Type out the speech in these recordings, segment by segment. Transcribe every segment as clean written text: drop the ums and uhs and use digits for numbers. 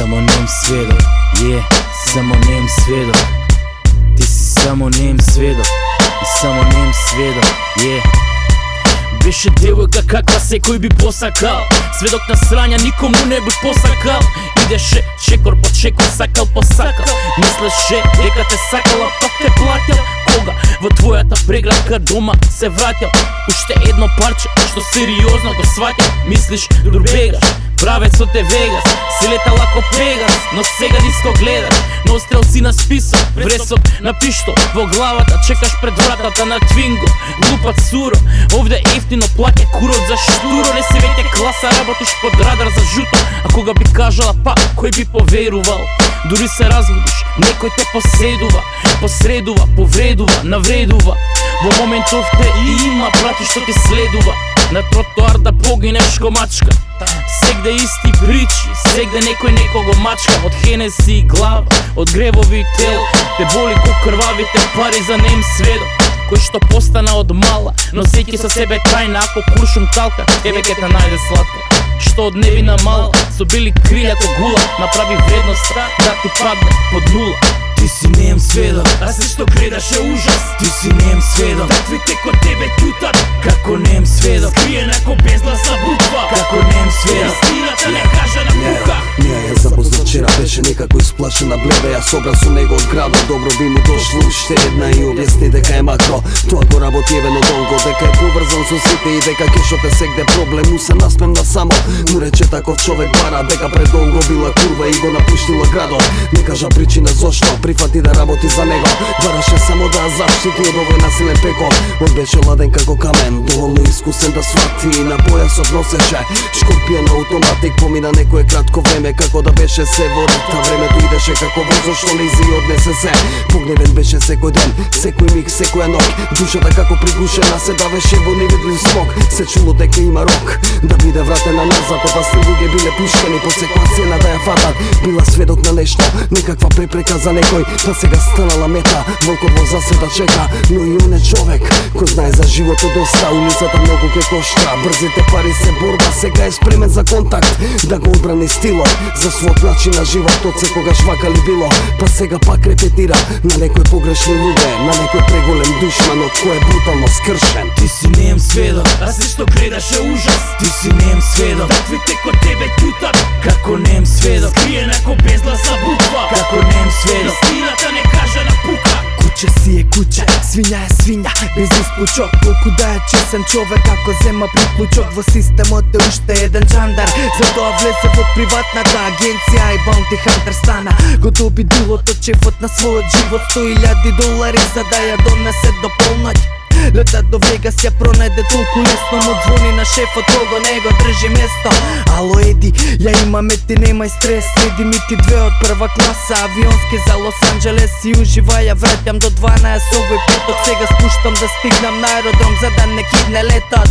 Samo nem svjedok, samo nem svjedok. Ti si samo nem svjedok i samo nem svjedok, Беше девојка каква секој би посакал, сведок на срања никому не би посакал. Идеше чекор по чекор, сакал по сакал, мислеше дека те сакала, пак те платил. Кога во твојата преградка дома се вратил, уште едно парче што сериозно го сватил. Мислиш дур бегаш, правецот е Вегас, силета лако Пегас, но сега ниско гледаш. Но стрелци на список, вресок на пиштол, во главата чекаш пред вратата на Твинго. Глупат суро, овде ефтино плаке курот за штуро. Не се веќе класа, работиш под радар за жуто. А кога би кажала па, кој би поверувал? Дури се разводиш, некој те посредува, повредува, навредува. Во моментов те и има прати што ти следува. На тротоар да погинеш ко мачка, сегде исти причи, сегде некој некого мачка. Од Хенеси и глава, од гревови и тел, те боли ко крвавите пари за нем сведок. Кој што постана од мала, носејќи со себе тајна, ако куршум талка, тебе ке те најде сладка. Што од невина мала, со бели крилјато гула, направи вредност да ти падне под нула. Ти си нем сведок, а се што гледаш е ужас. Ти си нем сведок, таквите ко тебе ќутат како нем сведок. Скриена ко безгласна буква, како нем сведок. Истината не кажа на пука. Неа ја запознав вчера, беше некако исплашена бледа. Ја собра со него од градот, добро би му дошло уште една и објасни дека е макро. Тоа го работи евено долго, дека е поврзан со сите и дека кешот е сегде проблем. Му се насмевна само, му рече таков човек бара, дека предолго била курва и го напуштила градот. Не кажа причина зошто прифати да работи за него. Бараше само да заштити од овој насилен пеко. Он беше ладен како камен, доволно искусен да свати и на појасот носеше шкорпион на автоматик. Помина некое кратко време, како да беше се во рата. Времето идеше како возо што лези и однесе се. Погневен беше секој ден, секој миг, секоја ног. Душата како приглушена се давеше во невидлив смог. Се чуло дека има рок да биде вратена назад. Опасни луѓе биле пуштени по секоја цена да ја фатат. Била сведок на нешто, некаква препрека за некој, па сега станала мета. Волкот во засета чека, но и он е човек кој знае за животот доста. Улицата многу ке кошта, брзите пари се борба. Сега е спремен за контакт, да го одбрани стилот. За својот начин на животот секогаш вака ли било. Па сега пак репетира на некој погрешни луѓе, на некој преголем душман од кој е брутално скршен. Ти си нем сведок, а се што гледаш е ужас. Ти си нем сведок, таквите ко тебе ќутат како нем сведок. Скриена ко безгласна буква, како нем сведок. Истината не кажа на пука. Куче си е куче, свиња е свиња, без исплучок. Колку да е чесен човек ако зема приклучок. Во системот е уште еден чандар, затоа влезе во приватната агенција и Bounty Hunter стана. Го доби дилото чефот на својот живот, $100,000 за да ја донесе до полноќ. Лета до Вегас ја пронајде толку лесно, но звони на шефот кого не го држи место. Ало Еди, ја имаме ти, немај стрес, следи ми ти 2 од прва класа, авионски за Лос Анџелес и ужива. Ја враќам до 12 овој петок, сега спуштам да стигнам на аеродром за да не кидне летот.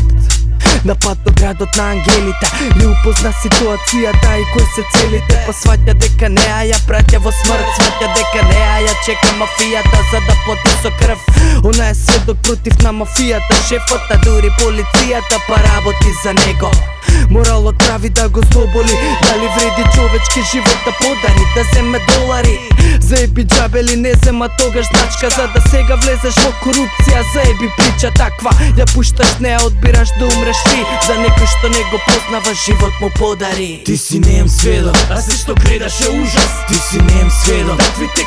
На пат до градот на ангелите, ли упозна ситуацијата и кој се целите. Па сваќа дека неа ја праќа во смрт, сваќа дека неа ја чека мафијата за да плати со крв. Она е сведок против на мафијата, шефот, а дури полицијата па работи за него. Моралот прави да го злоболи, дали вреди човечки живот да подари, да земе долари. Заеби џабели не зема тогаш значка, за да сега влезеш во корупција. Заеби прича таква, ја пушташ, не ја одбираш да умреш ти. За некој што не го познава, живот му подари. Ти си нем сведок, а се што гледаш е ужас. Ти си нем сведок, таквите